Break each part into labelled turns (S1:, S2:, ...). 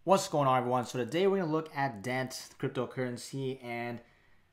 S1: What's going on, everyone? So today we're going to look at Dent Cryptocurrency, and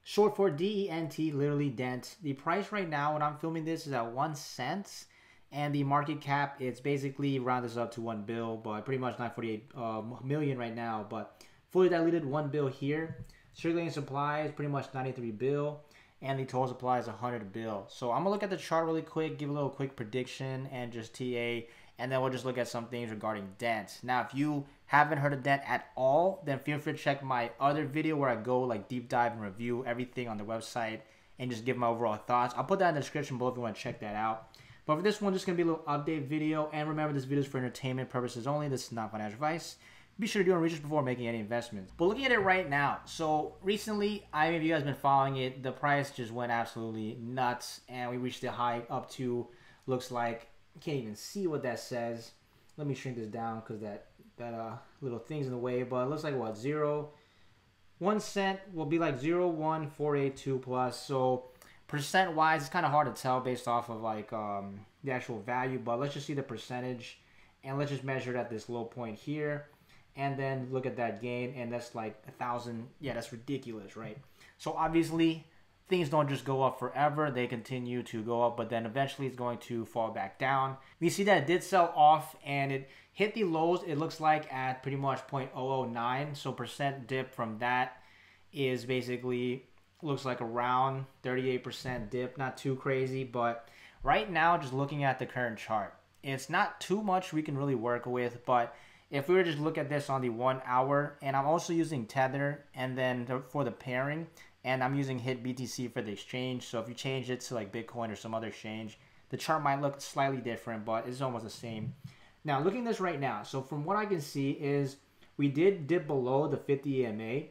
S1: short for DENT, literally Dent. The price right now when I'm filming this is at 1 cent, and the market cap, it's basically round this up to 1 bill, but pretty much 948 million right now. But fully diluted 1 bill here. Circulating supply is pretty much 93 bill, and the total supply is 100 bill. So I'm gonna look at the chart really quick, give a little quick prediction, and just TA, and then we'll just look at some things regarding Dent. Now, if you haven't heard of Dent at all, then feel free to check my other video where I go like deep dive and review everything on the website and just give my overall thoughts. I'll put that in the description below if you want to check that out. But for this one, just gonna be a little update video. And remember, this video is for entertainment purposes only. This is not financial advice. Be sure to do your research before making any investments. But looking at it right now, so recently, if you guys been following it, the price just went absolutely nuts, and we reached the high up to, looks like, can't even see what that says. Let me shrink this down because that little thing's in the way. But it looks like what, 1 cent will be like 0.01482 plus. So percent wise, it's kind of hard to tell based off of like the actual value. But let's just see the percentage, and let's just measure it at this low point here, and then look at that gain, and that's like 1,000. Yeah, that's ridiculous, right? So obviously, things don't just go up forever. They continue to go up, but then eventually it's going to fall back down. We see that it did sell off, and it hit the lows, it looks like, at pretty much 0.009. So percent dip from that is basically, looks like around 38% dip. Not too crazy, but right now, just looking at the current chart, it's not too much we can really work with. But if we were to just look at this on the 1 hour, and I'm also using Tether, and then for the pairing, and I'm using HIT BTC for the exchange. So if you change it to like Bitcoin or some other exchange, the chart might look slightly different, but it's almost the same. Now, looking at this right now, so from what I can see is we did dip below the 50 EMA.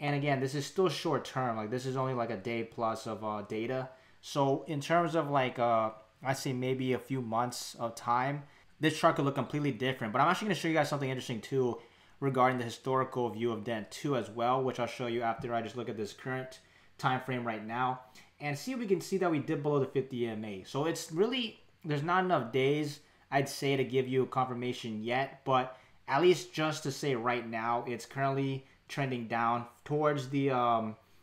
S1: And again, this is still short term. Like, this is only like a day plus of data. So in terms of like, I say maybe a few months of time, this chart could look completely different. But I'm actually going to show you guys something interesting too, regarding the historical view of Dent 2 as well, which I'll show you after I just look at this current time frame right now and see if we can see that we dip below the 50 EMA. So it's really, there's not enough days, I'd say, to give you a confirmation yet, but at least just to say right now, it's currently trending down towards the,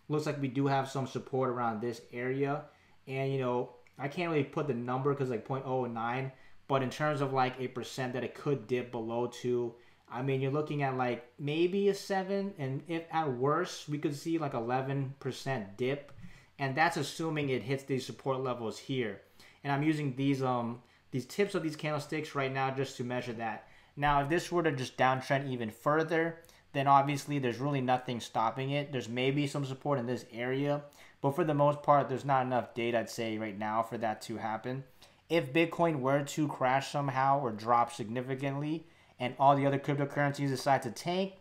S1: looks like we do have some support around this area. And, you know, I can't really put the number because like 0.09, but in terms of like a percent that it could dip below to, I mean, you're looking at like maybe a 7, and if at worst, we could see like 11% dip, and that's assuming it hits these support levels here. And I'm using these tips of these candlesticks right now just to measure that. Now, if this were to just downtrend even further, then obviously there's really nothing stopping it. There's maybe some support in this area, but for the most part, there's not enough data, I'd say, right now for that to happen. If Bitcoin were to crash somehow or drop significantly, and all the other cryptocurrencies decide to tank,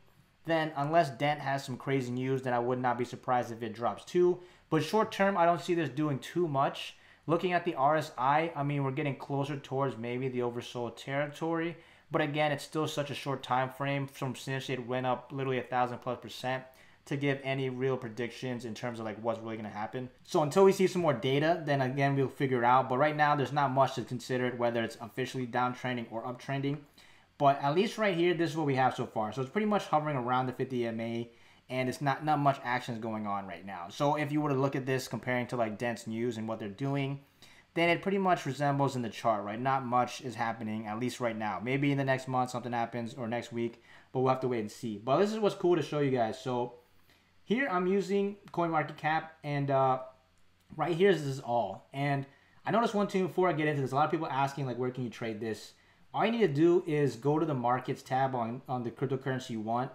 S1: then unless Dent has some crazy news, then I would not be surprised if it drops too. But short term, I don't see this doing too much. Looking at the RSI, I mean, we're getting closer towards maybe the oversold territory. But again, it's still such a short time frame from since it went up literally 1,000+% to give any real predictions in terms of like what's really going to happen. So until we see some more data, then again, we'll figure it out. But right now, there's not much to consider it, whether it's officially downtrending or uptrending. But at least right here, this is what we have so far. So it's pretty much hovering around the 50 EMA, and it's not much actions going on right now. So if you were to look at this comparing to like Dent's news and what they're doing, then it pretty much resembles in the chart, right? Not much is happening, at least right now. Maybe in the next month something happens, or next week, but we'll have to wait and see. But this is what's cool to show you guys. So here I'm using CoinMarketCap, and right here is all. And I noticed one thing before I get into this, a lot of people asking like, where can you trade this? All you need to do is go to the markets tab on the cryptocurrency you want,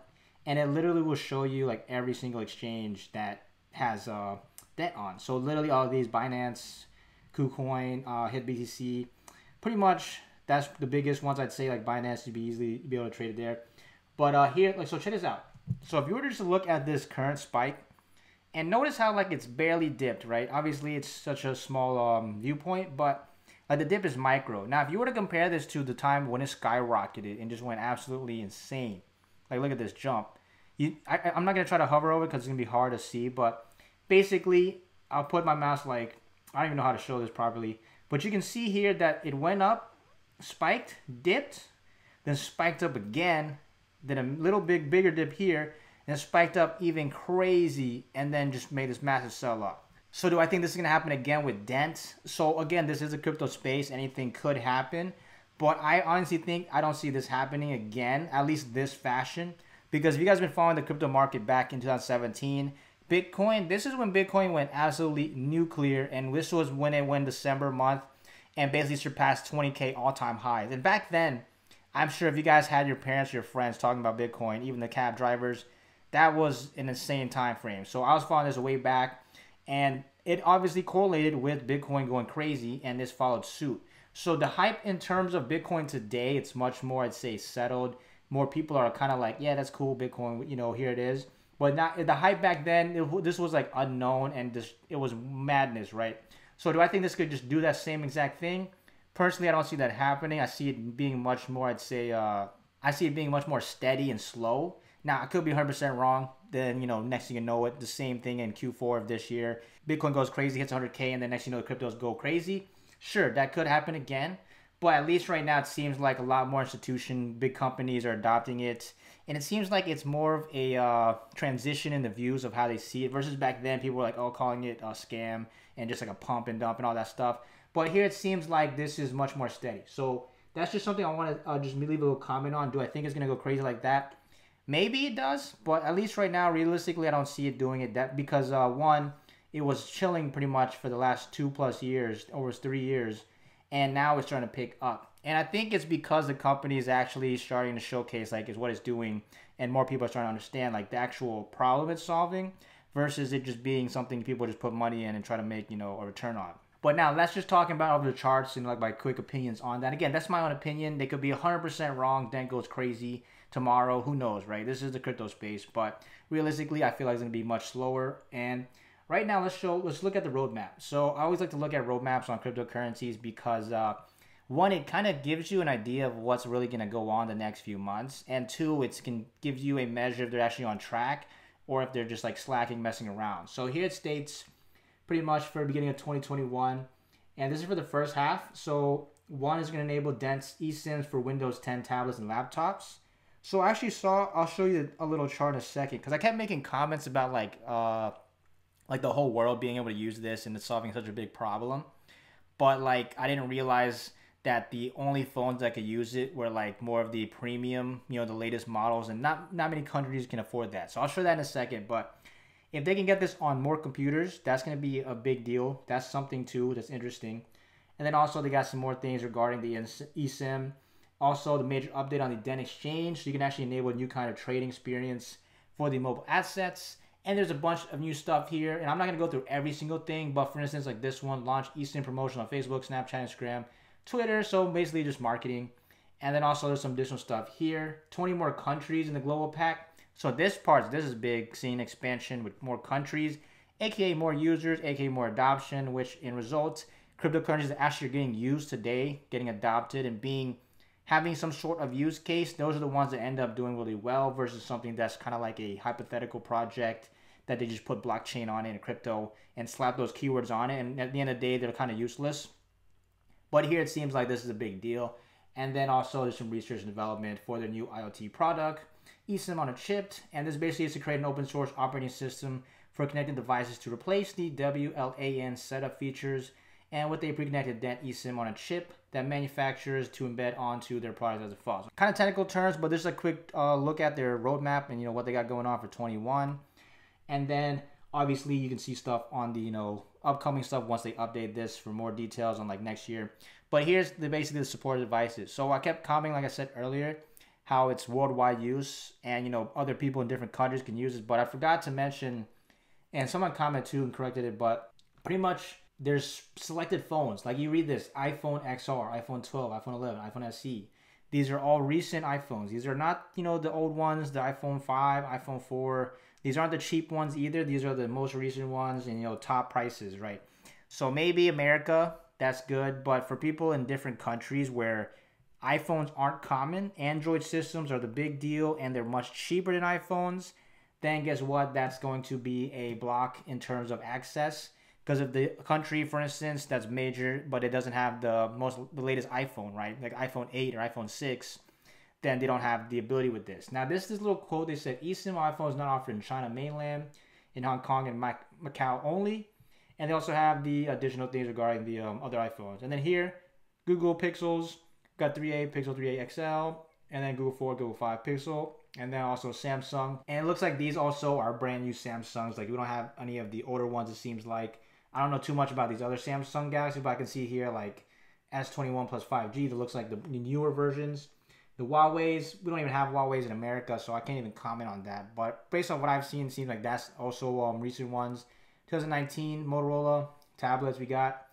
S1: and it literally will show you like every single exchange that has Dent on. So literally all of these, Binance, KuCoin, HIT BTC, pretty much that's the biggest ones, I'd say. Like Binance, you'd be able to trade it there. But here, like, so check this out. So if you were just to look at this current spike, and notice how like it's barely dipped, right? Obviously it's such a small viewpoint, but like the dip is micro. Now, if you were to compare this to the time when it skyrocketed and just went absolutely insane, like look at this jump. I'm not going to try to hover over it because it's going to be hard to see, but basically, I'll put my mouse like, I don't even know how to show this properly, but you can see here that it went up, spiked, dipped, then spiked up again, then a little bigger dip here, and spiked up even crazy, and then just made this massive sell-off. So do I think this is going to happen again with Dent? So again, this is a crypto space. Anything could happen. But I honestly think I don't see this happening again, at least this fashion. Because if you guys have been following the crypto market back in 2017, Bitcoin, this is when Bitcoin went absolutely nuclear. And this was when it went December month and basically surpassed 20K all-time highs. And back then, I'm sure if you guys had your parents, your friends talking about Bitcoin, even the cab drivers, that was an insane time frame. So I was following this way back. And it obviously correlated with Bitcoin going crazy, and this followed suit. So the hype in terms of Bitcoin today, it's much more, I'd say, settled. More people are kind of like, yeah, that's cool, Bitcoin, you know, here it is. But not the hype back then, this was like unknown, and it was madness, right? So do I think this could just do that same exact thing? Personally, I don't see that happening. I see it being much more, I'd say, I see it being much more steady and slow. Now, I could be 100% wrong. Then, you know, next thing you know it, the same thing in Q4 of this year. Bitcoin goes crazy, hits 100K, and then next thing you know, the cryptos go crazy. Sure, that could happen again. But at least right now, it seems like a lot more big companies are adopting it. And it seems like it's more of a transition in the views of how they see it. Versus back then, people were like, oh, calling it a scam and just like a pump and dump and all that stuff. But here it seems like this is much more steady. So that's just something I want to just leave a little comment on. Do I think it's going to go crazy like that? Maybe it does, but at least right now, realistically, I don't see it doing it. That because one, it was chilling pretty much for the last 2+ years, over 3 years, and now it's starting to pick up. And I think it's because the company is actually starting to showcase like is what it's doing, and more people are starting to understand like the actual problem it's solving, versus it just being something people just put money in and try to make, you know, a return on. But now let's just talk about over the charts and like my quick opinions on that. Again, that's my own opinion. They could be 100% wrong. Dent goes crazy tomorrow. Who knows, right? This is the crypto space, but realistically, I feel like it's going to be much slower. And right now, let's look at the roadmap. So I always like to look at roadmaps on cryptocurrencies because one, it kind of gives you an idea of what's really going to go on the next few months, and two, it can give you a measure if they're actually on track or if they're just like slacking, messing around. So here it states pretty much for the beginning of 2021, and this is for the first half. So one is going to enable Dent's eSIMs for Windows 10 tablets and laptops. So I actually I'll show you a little chart in a second, because I kept making comments about like the whole world being able to use this and it's solving such a big problem. But like I didn't realize that the only phones that could use it were like more of the premium, you know, the latest models, and not many countries can afford that. So I'll show that in a second. But if they can get this on more computers, that's going to be a big deal. That's something too that's interesting. And then also they got some more things regarding the eSIM. Also, the major update on the DENT exchange, so you can actually enable a new kind of trading experience for the mobile assets. And there's a bunch of new stuff here, and I'm not going to go through every single thing, but for instance, like this one, launch eSIM promotion on Facebook, Snapchat, Instagram, Twitter, so basically just marketing. And then also there's some additional stuff here. 20 more countries in the global pack. So this is big, seeing expansion with more countries, aka more users, aka more adoption, which in results, cryptocurrencies that actually are getting used today, getting adopted, and having some sort of use case, those are the ones that end up doing really well versus something that's kind of like a hypothetical project that they just put blockchain on it and crypto and slap those keywords on it. And at the end of the day, they're kind of useless. But here it seems like this is a big deal. And then also there's some research and development for their new IoT product, eSIM on a chip. And this basically is to create an open source operating system for connected devices to replace the WLAN setup features, and with a pre-connected DENT eSIM on a chip that manufacturers to embed onto their products as it falls. Kind of technical terms, but this is a quick look at their roadmap and what they got going on for 21. And then obviously you can see stuff on the upcoming stuff once they update this for more details on like next year. But here's basically the supported devices. So I kept commenting, like I said earlier, how it's worldwide use and other people in different countries can use it. But I forgot to mention, and someone commented too and corrected it, but pretty much there's selected phones. Like you read this, iPhone XR, iPhone 12, iPhone 11, iPhone SE. These are all recent iPhones. These are not, the old ones, the iPhone 5, iPhone 4. These aren't the cheap ones either. These are the most recent ones and, top prices, right? So maybe America, that's good. But for people in different countries where iPhones aren't common, Android systems are the big deal and they're much cheaper than iPhones, then guess what? That's going to be a block in terms of access. Because of the country, for instance, that's major, but it doesn't have the latest iPhone, right? Like iPhone 8 or iPhone 6, then they don't have the ability with this. Now, this little quote, they said, eSIM iPhone is not offered in China mainland, in Hong Kong and Macau only. And they also have the additional things regarding the other iPhones. And then here, Google Pixels, got 3A, Pixel 3A XL, and then Google 4, Google 5 Pixel, and then also Samsung. And it looks like these also are brand new Samsungs. Like, we don't have any of the older ones, it seems like. I don't know too much about these other Samsung Galaxy, but I can see here, like, S21 plus 5G, that looks like the newer versions. The Huawei's, we don't even have Huawei's in America, so I can't even comment on that. But based on what I've seen, it seems like that's also recent ones. 2019 Motorola tablets we got.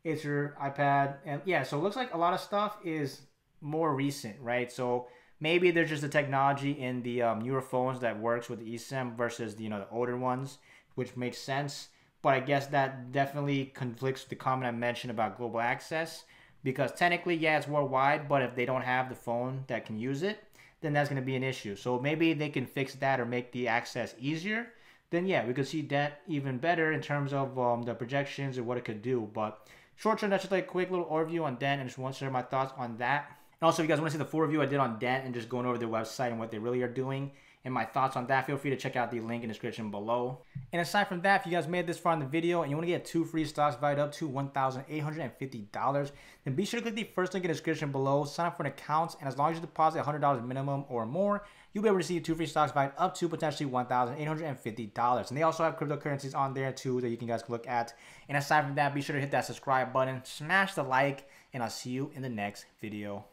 S1: Acer, iPad, and yeah, so it looks like a lot of stuff is more recent, right? So maybe there's just the technology in the newer phones that works with the eSIM versus the, the older ones, which makes sense. But I guess that definitely conflicts with the comment I mentioned about global access. Because technically, yeah, it's worldwide, but if they don't have the phone that can use it, then that's going to be an issue. So maybe they can fix that or make the access easier. Then yeah, we could see that even better in terms of the projections and what it could do. But short term, that's just like a quick little overview on DENT, and just want to share my thoughts on that. And also, if you guys want to see the full review I did on DENT and just going over their website and what they really are doing and my thoughts on that, feel free to check out the link in the description below. And aside from that, if you guys made it this far in the video and you want to get 2 free stocks valued up to $1,850, then be sure to click the first link in the description below, sign up for an account, and as long as you deposit $100 minimum or more, you'll be able to receive 2 free stocks valued up to potentially $1,850. And they also have cryptocurrencies on there too that you guys can look at. And aside from that, be sure to hit that subscribe button, smash the like, and I'll see you in the next video.